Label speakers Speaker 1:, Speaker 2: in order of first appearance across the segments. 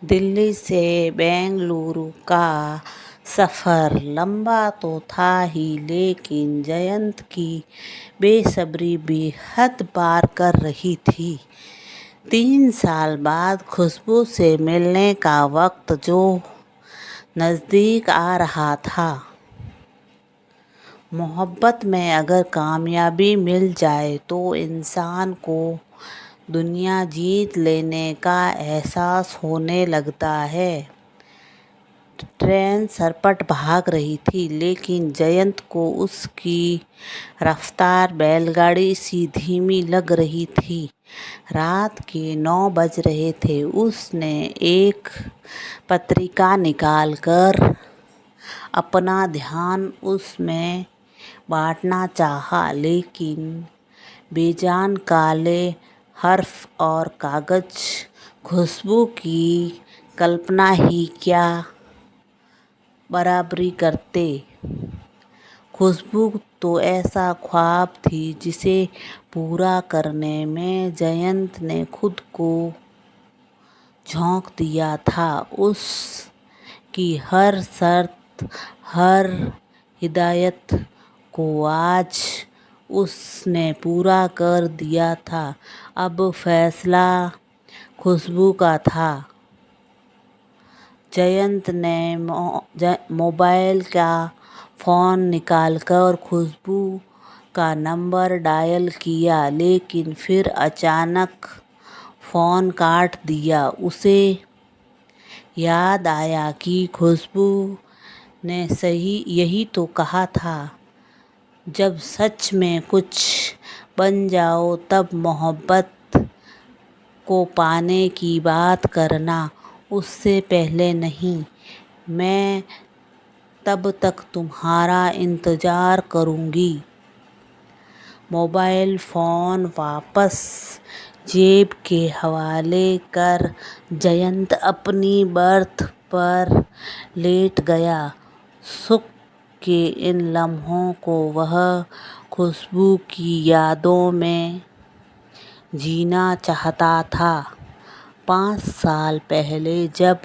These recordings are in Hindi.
Speaker 1: दिल्ली से बेंगलुरु का सफ़र लंबा तो था ही, लेकिन जयंत की बेसब्री बेहद पार कर रही थी। 3 साल बाद खुशबू से मिलने का वक्त जो नज़दीक आ रहा था। मोहब्बत में अगर कामयाबी मिल जाए तो इंसान को दुनिया जीत लेने का एहसास होने लगता है। ट्रेन सरपट भाग रही थी, लेकिन जयंत को उसकी रफ्तार बैलगाड़ी सी धीमी लग रही थी। रात के 9 बज रहे थे। उसने एक पत्रिका निकालकर अपना ध्यान उसमें बांटना चाहा, लेकिन बेजान काले हर्फ और कागज खुशबू की कल्पना ही क्या बराबरी करते। खुशबू तो ऐसा ख्वाब थी जिसे पूरा करने में जयंत ने खुद को झोंक दिया था। उसकी हर शर्त, हर हिदायत को आज उसने पूरा कर दिया था। अब फैसला खुशबू का था। जयंत ने मोबाइल का फ़ोन निकालकर खुशबू का नंबर डायल किया, लेकिन फिर अचानक फ़ोन काट दिया। उसे याद आया कि खुशबू ने यही तो कहा था, जब सच में कुछ बन जाओ तब मोहब्बत को पाने की बात करना, उससे पहले नहीं। मैं तब तक तुम्हारा इंतज़ार करूँगी। मोबाइल फ़ोन वापस जेब के हवाले कर जयंत अपनी बर्थ पर लेट गया। सुख के इन लम्हों को वह खुशबू की यादों में जीना चाहता था। 5 साल पहले जब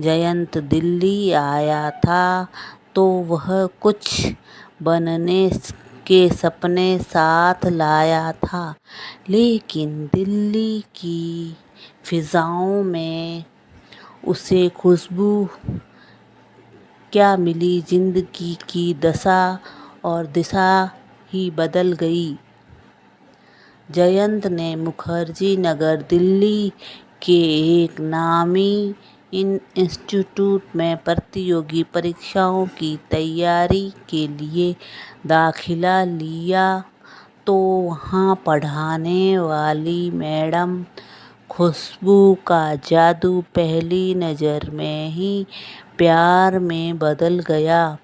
Speaker 1: जयंत दिल्ली आया था तो वह कुछ बनने के सपने साथ लाया था, लेकिन दिल्ली की फिज़ाओं में उसे खुशबू क्या मिली। जिंदगी की दशा और दिशा ही बदल गई। जयंत ने मुखर्जी नगर दिल्ली के एक नामी इंस्टीट्यूट में प्रतियोगी परीक्षाओं की तैयारी के लिए दाखिला लिया तो वहाँ पढ़ाने वाली मैडम खुशबू का जादू पहली नज़र में ही प्यार में बदल गया।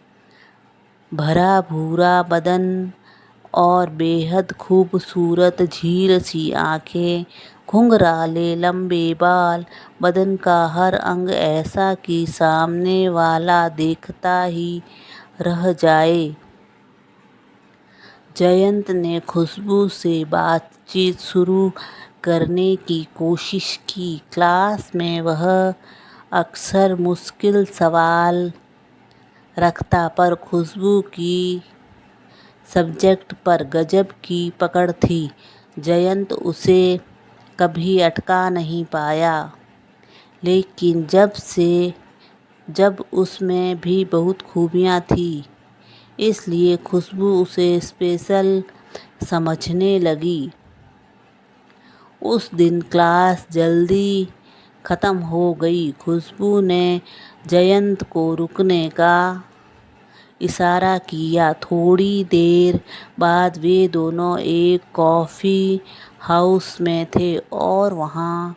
Speaker 1: भरा भूरा बदन और बेहद खूबसूरत झील सी आँखें, घुंघराले लंबे बाल, बदन का हर अंग ऐसा कि सामने वाला देखता ही रह जाए। जयंत ने खुशबू से बातचीत शुरू करने की कोशिश की। क्लास में वह अक्सर मुश्किल सवाल रखता, पर खुशबू की सब्जेक्ट पर गजब की पकड़ थी। जयंत उसे कभी अटका नहीं पाया, लेकिन जब उसमें भी बहुत खूबियाँ थीं, इसलिए खुशबू उसे स्पेशल समझने लगी। उस दिन क्लास जल्दी ख़त्म हो गई। खुशबू ने जयंत को रुकने का इशारा किया। थोड़ी देर बाद वे दोनों एक कॉफ़ी हाउस में थे और वहाँ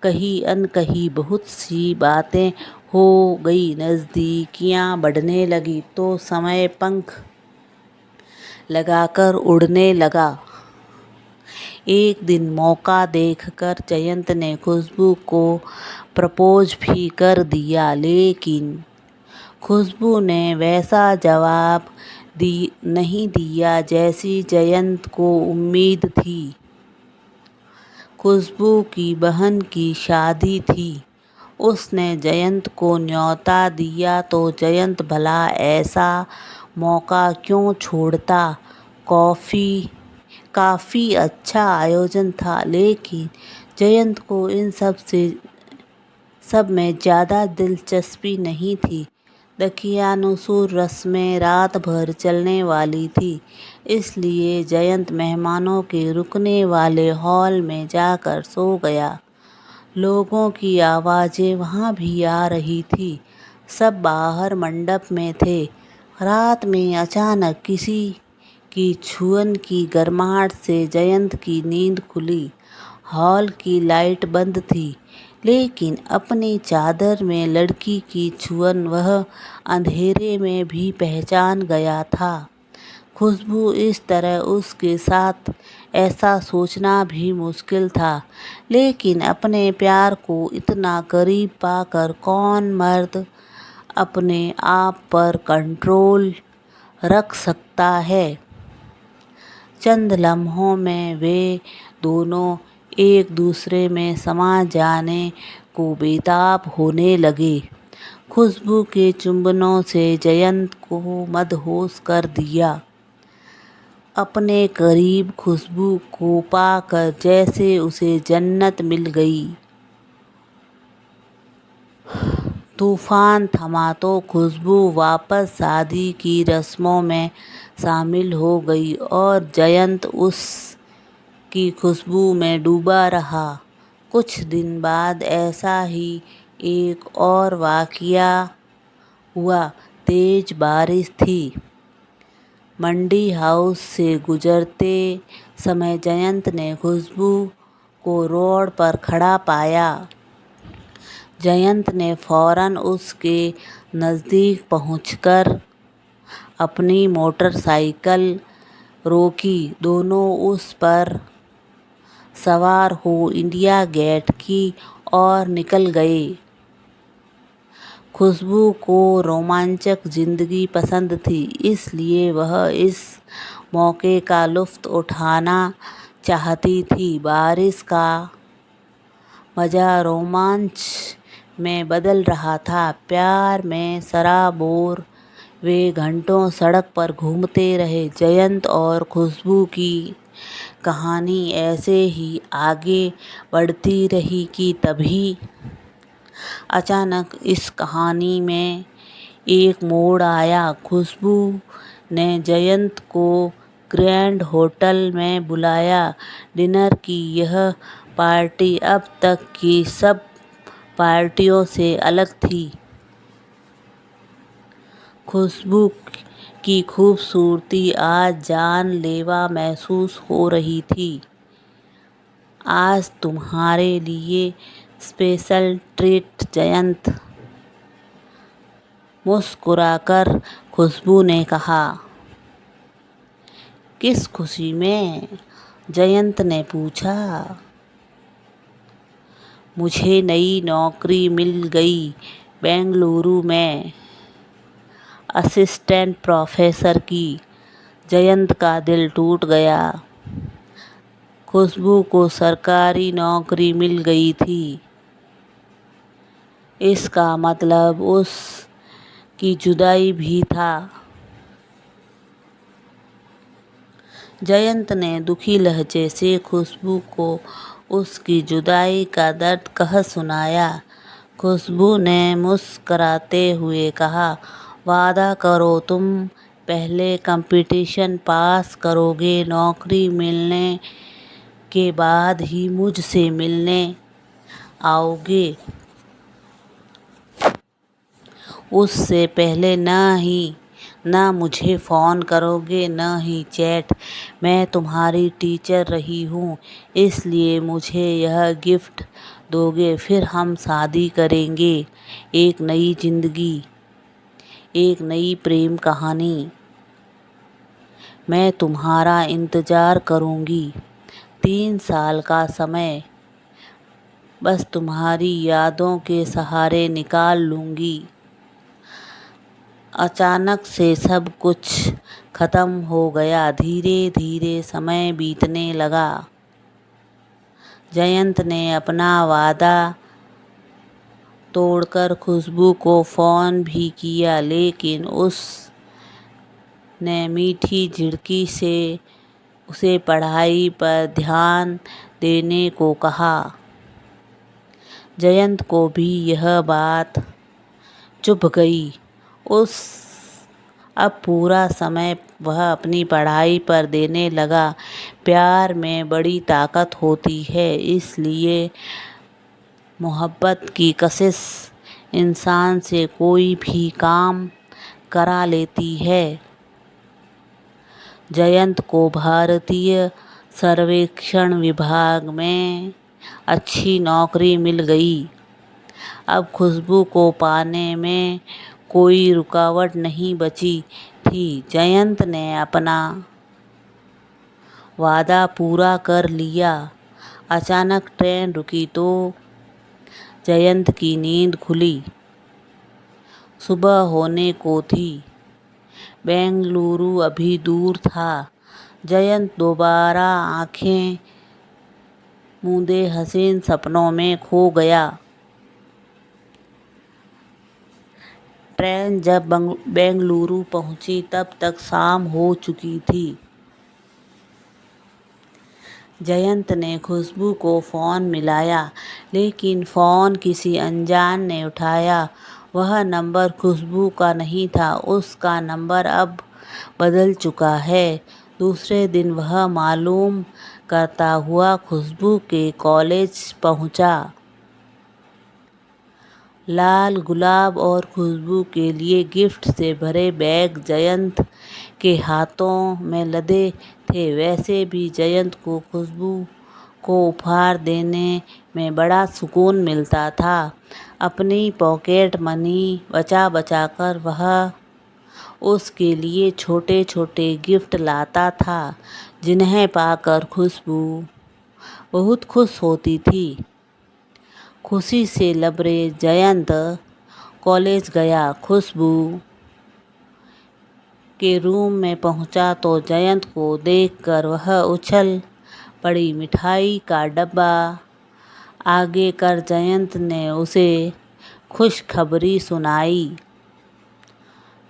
Speaker 1: कहीं अनकहीं बहुत सी बातें हो गई। नज़दीकियाँ बढ़ने लगी तो समय पंख लगाकर उड़ने लगा। एक दिन मौका देखकर जयंत ने खुशबू को प्रपोज भी कर दिया, लेकिन खुशबू ने वैसा जवाब नहीं दिया जैसी जयंत को उम्मीद थी। खुशबू की बहन की शादी थी। उसने जयंत को न्योता दिया तो जयंत भला ऐसा मौका क्यों छोड़ता। काफ़ी अच्छा आयोजन था, लेकिन जयंत को इन सब में ज़्यादा दिलचस्पी नहीं थी। दकियानुसूर रस्में रात भर चलने वाली थी, इसलिए जयंत मेहमानों के रुकने वाले हॉल में जाकर सो गया। लोगों की आवाज़ें वहाँ भी आ रही थी। सब बाहर मंडप में थे। रात में अचानक किसी की छुअन की गर्माहट से जयंत की नींद खुली। हॉल की लाइट बंद थी, लेकिन अपनी चादर में लड़की की छुअन वह अंधेरे में भी पहचान गया था। खुशबू इस तरह उसके साथ, ऐसा सोचना भी मुश्किल था, लेकिन अपने प्यार को इतना करीब पाकर कौन मर्द अपने आप पर कंट्रोल रख सकता है। चंद लम्हों में वे दोनों एक दूसरे में समा जाने को बेताब होने लगे। खुशबू के चुंबनों से जयंत को मदहोश कर दिया। अपने करीब खुशबू को पाकर जैसे उसे जन्नत मिल गई। तूफान थमा तो खुशबू वापस शादी की रस्मों में शामिल हो गई और जयंत उसकी खुशबू में डूबा रहा। कुछ दिन बाद ऐसा ही एक और वाकया हुआ। तेज बारिश थी। मंडी हाउस से गुजरते समय जयंत ने खुशबू को रोड पर खड़ा पाया। जयंत ने फौरन उसके नज़दीक पहुंचकर अपनी मोटरसाइकिल रोकी। दोनों उस पर सवार हो इंडिया गेट की ओर निकल गए। खुशबू को रोमांचक जिंदगी पसंद थी, इसलिए वह इस मौके का लुत्फ़ उठाना चाहती थी। बारिश का मज़ा रोमांच में बदल रहा था। प्यार में सराबोर वे घंटों सड़क पर घूमते रहे। जयंत और खुशबू की कहानी ऐसे ही आगे बढ़ती रही कि तभी अचानक इस कहानी में एक मोड़ आया। खुशबू ने जयंत को ग्रैंड होटल में बुलाया। डिनर की यह पार्टी अब तक की सब पार्टियों से अलग थी। खुशबू की खूबसूरती आज जानलेवा महसूस हो रही थी। आज तुम्हारे लिए स्पेशल ट्रीट जयंत, मुस्कुराकर खुशबू ने कहा। किस खुशी में? जयंत ने पूछा। मुझे नई नौकरी मिल गई बेंगलुरु में, असिस्टेंट प्रोफेसर की। जयंत का दिल टूट गया। खुशबू को सरकारी नौकरी मिल गई थी। इसका मतलब उसकी जुदाई भी था। जयंत ने दुखी लहजे से खुशबू को उसकी जुदाई का दर्द कह सुनाया। खुशबू ने मुस्कराते हुए कहा, वादा करो तुम पहले कंपटीशन पास करोगे, नौकरी मिलने के बाद ही मुझसे मिलने आओगे। उससे पहले ना मुझे फ़ोन करोगे, न ही चैट। मैं तुम्हारी टीचर रही हूँ, इसलिए मुझे यह गिफ्ट दोगे, फिर हम शादी करेंगे। एक नई जिंदगी, एक नई प्रेम कहानी। मैं तुम्हारा इंतज़ार करूँगी। 3 साल का समय बस तुम्हारी यादों के सहारे निकाल लूँगी। अचानक से सब कुछ खत्म हो गया। धीरे धीरे समय बीतने लगा। जयंत ने अपना वादा तोड़कर खुशबू को फ़ोन भी किया, लेकिन उसने मीठी झिड़की से उसे पढ़ाई पर ध्यान देने को कहा। जयंत को भी यह बात चुभ गई। अब पूरा समय वह अपनी पढ़ाई पर देने लगा। प्यार में बड़ी ताकत होती है, इसलिए मोहब्बत की कशिश इंसान से कोई भी काम करा लेती है। जयंत को भारतीय सर्वेक्षण विभाग में अच्छी नौकरी मिल गई। अब खुशबू को पाने में कोई रुकावट नहीं बची थी। जयंत ने अपना वादा पूरा कर लिया। अचानक ट्रेन रुकी तो जयंत की नींद खुली। सुबह होने को थी। बेंगलुरु अभी दूर था। जयंत दोबारा आंखें मूंदे हसीन सपनों में खो गया। ट्रेन जब बेंगलुरु पहुंची तब तक शाम हो चुकी थी। जयंत ने खुशबू को फ़ोन मिलाया, लेकिन फ़ोन किसी अनजान ने उठाया। वह नंबर खुशबू का नहीं था। उसका नंबर अब बदल चुका है। दूसरे दिन वह मालूम करता हुआ खुशबू के कॉलेज पहुंचा। लाल गुलाब और खुशबू के लिए गिफ्ट से भरे बैग जयंत के हाथों में लदे थे। वैसे भी जयंत को खुशबू को उपहार देने में बड़ा सुकून मिलता था। अपनी पॉकेट मनी बचा बचा कर वह उसके लिए छोटे छोटे गिफ्ट लाता था, जिन्हें पाकर खुशबू बहुत खुश होती थी। खुशी से लबरेज जयंत कॉलेज गया। खुशबू के रूम में पहुंचा तो जयंत को देखकर वह उछल पड़ी। मिठाई का डब्बा आगे कर जयंत ने उसे खुशखबरी सुनाई।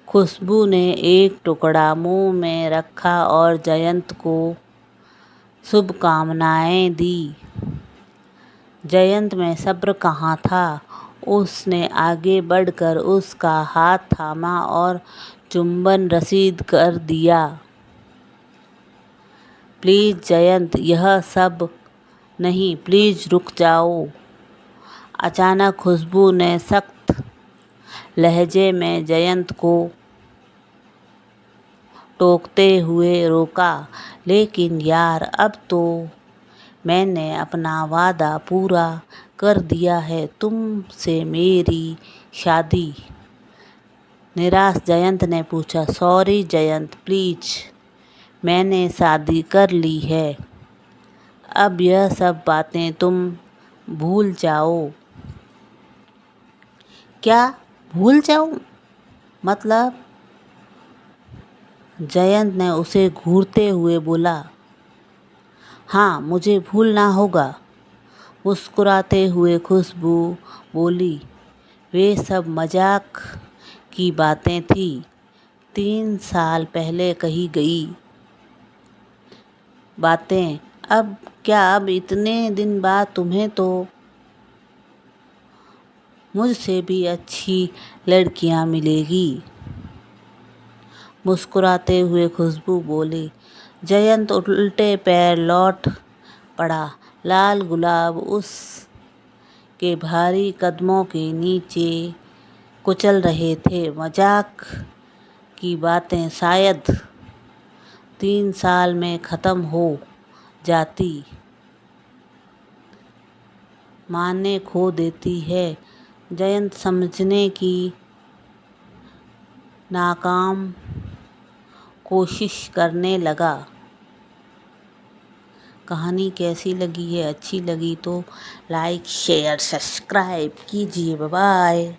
Speaker 1: खुशबू ने एक टुकड़ा मुंह में रखा और जयंत को शुभकामनाएं दी। जयंत में सब्र कहाँ था। उसने आगे बढ़कर उसका हाथ थामा और चुंबन रसीद कर दिया। प्लीज़ जयंत, यह सब नहीं, प्लीज़ रुक जाओ। अचानक खुशबू ने सख्त लहजे में जयंत को टोकते हुए रोका। लेकिन यार, अब तो मैंने अपना वादा पूरा कर दिया है, तुमसे मेरी शादी। निराश जयंत ने पूछा। सॉरी जयंत, प्लीज, मैंने शादी कर ली है। अब यह सब बातें तुम भूल जाओ। क्या भूल जाऊं? मतलब? जयंत ने उसे घूरते हुए बोला। हाँ, मुझे भूलना होगा। मुस्कुराते हुए खुशबू बोली। वे सब मजाक की बातें थी, 3 साल पहले कही गई बातें। अब इतने दिन बाद तुम्हें तो मुझसे भी अच्छी लड़कियां मिलेगी। मुस्कुराते हुए खुशबू बोली। जयंत उल्टे पैर लौट पड़ा। लाल गुलाब उस के भारी कदमों के नीचे कुचल रहे थे। मजाक की बातें शायद 3 साल में ख़त्म हो जाती, माने खो देती है। जयंत समझने की नाकाम कोशिश करने लगा। कहानी कैसी लगी है? अच्छी लगी तो लाइक शेयर सब्सक्राइब कीजिए। Bye bye.